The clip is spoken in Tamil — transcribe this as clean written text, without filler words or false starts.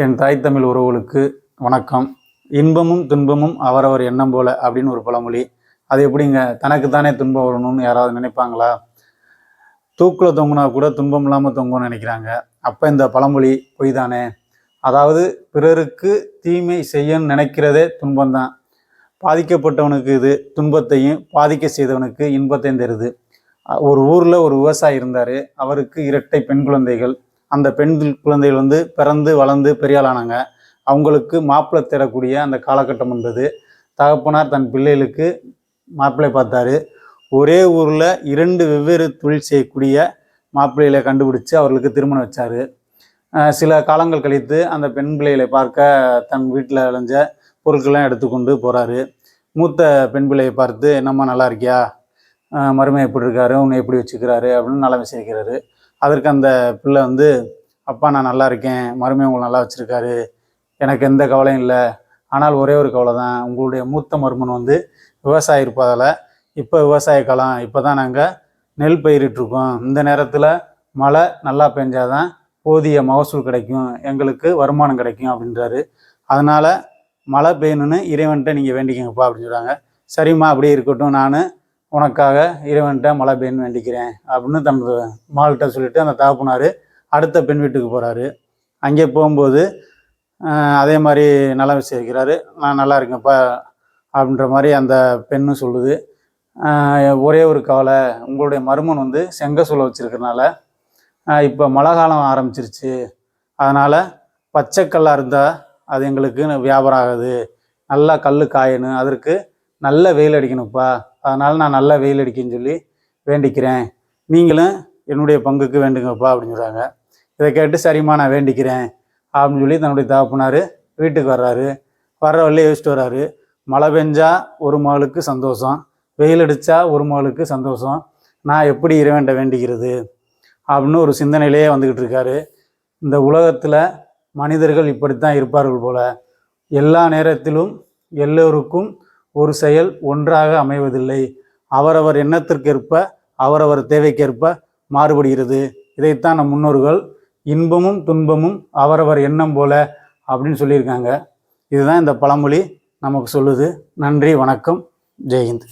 என் தாய் தமிழ் உறவுகளுக்கு வணக்கம். இன்பமும் துன்பமும் அவரவர் எண்ணம் போல அப்படின்னு ஒரு பழமொழி. அது எப்படிங்க, தனக்குத்தானே துன்பம் வரணும்னு யாராவது நினைப்பாங்களா? தூக்கில் தொங்குனா கூட துன்பம் இல்லாமல் தொங்கும்னு நினைக்கிறாங்க. அப்போ இந்த பழமொழி பொய் தானே? அதாவது பிறருக்கு தீமை செய்யணும்னு நினைக்கிறதே துன்பம்தான். பாதிக்கப்பட்டவனுக்கு இது துன்பத்தையும், பாதிக்க செய்தவனுக்கு இன்பத்தையும் தருது. ஒரு ஊரில் ஒரு விவசாயி இருந்தார். அவருக்கு 2 பெண் குழந்தைகள். அந்த பெண் குழந்தைகள் பிறந்து வளர்ந்து பெரியாளானாங்க. அவங்களுக்கு மாப்பிள்ளை தேடக்கூடிய அந்த காலகட்டம் வந்தது. தகப்பனார் தன் பிள்ளைகளுக்கு மாப்பிள்ளை பார்த்தாரு. ஒரே ஊரில் 2 வெவ்வேறு தொழில் செய்யக்கூடிய மாப்பிள்ளைகளை கண்டுபிடிச்சு அவர்களுக்கு திருமணம் வச்சார். சில காலங்கள் கழித்து அந்த பெண் பிள்ளைகளை பார்க்க தன் வீட்டில் விளைஞ்ச பொருட்கள்லாம் எடுத்துக்கொண்டு போகிறாரு. மூத்த பெண் பிள்ளையை பார்த்து, என்னம்மா நல்லா இருக்கியா, மருமகன் எப்படி இருக்காரு, உன்னை எப்படி வச்சுக்கிறாரு அப்படின்னு நலம் விசாரிக்கிறாரு. அதற்கு அந்த பிள்ளை அப்பா நான் நல்லா இருக்கேன், மருமகன் உங்களை நல்லா வச்சுருக்காரு, எனக்கு எந்த கவலையும் இல்லை. ஆனால் ஒரே ஒரு கவலை தான், உங்களுடைய மூத்த மருமகன் விவசாயி இருப்பதால் இப்போ விவசாய காலம், இப்போ தான் நாங்கள் நெல் பயிரிட்டுருக்கோம். இந்த நேரத்தில் மழை நல்லா பெஞ்சாதான் போதிய மகசூல் கிடைக்கும், எங்களுக்கு வருமானம் கிடைக்கும் அப்படின்றாரு. அதனால் மழை பெய்யணுன்னு இறைவன்கிட்ட நீங்கள் வேண்டிக்கங்கப்பா அப்படின்னு சொல்கிறாங்க. சரிம்மா அப்படியே இருக்கட்டும், நான் உனக்காக இறைவன்கிட்ட மழை பெய்யணுன்னு வேண்டிக்கிறேன் அப்படின்னு தனது மகள்கிட்ட சொல்லிவிட்டு அந்த தகப்பனார் அடுத்த பெண் வீட்டுக்கு போகிறாரு. அங்கே போகும்போது அதே மாதிரி நலம் விசாரிக்கிறாரு. நான் நல்லா இருக்கேன்ப்பா அப்படின்ற மாதிரி அந்த பெண்ணும் சொல்லுது. ஒரே ஒரு கவலை, உங்களுடைய மருமகன் செங்கசூளை வச்சுருக்கிறனால இப்போ மழை காலம் ஆரம்பிச்சிருச்சு, அதனால் பச்சைக்கல்லாக இருந்தால் அது எங்களுக்கு வியாபாரம் ஆகுது, நல்லா கல் காயணும், அதற்கு நல்ல வெயில் அடிக்கணும்ப்பா, அதனால் நான் நல்லா வெயில் அடிக்குன்னு சொல்லி வேண்டிக்கிறேன், நீங்களும் என்னுடைய பங்குக்கு வேண்டுங்கப்பா அப்படின்னு சொல்கிறாங்க. இதை கேட்டு சரிம்மா நான் வேண்டிக்கிறேன் அப்படின்னு சொல்லி தன்னுடைய தகப்பனார் வீட்டுக்கு வர்றாரு. வர்ற வழியே யோசிச்சுட்டு வர்றாரு. மழை பெஞ்சா ஒரு மகளுக்கு சந்தோஷம், வெயில் அடித்தா ஒரு மகளுக்கு சந்தோஷம், நான் எப்படி இறைவன்கிட்ட வேண்டிக்கிறது அப்படின்னு ஒரு சிந்தனையிலேயே வந்துக்கிட்டு இருக்காரு. இந்த உலகத்தில் மனிதர்கள் இப்படித்தான் இருப்பார்கள் போல. எல்லா நேரத்திலும் எல்லோருக்கும் ஒரு செயல் ஒன்றாக அமைவதில்லை. அவரவர் எண்ணத்திற்கேற்ப அவரவர் தேவைக்கேற்ப மாறுபடுகிறது. இதைத்தான் நம் முன்னோர்கள் இன்பமும் துன்பமும் அவரவர் எண்ணம் போல அப்படின்னு சொல்லியிருக்காங்க. இதுதான் இந்த பழமொழி நமக்கு சொல்லுது. நன்றி, வணக்கம், ஜெய்ஹிந்த்.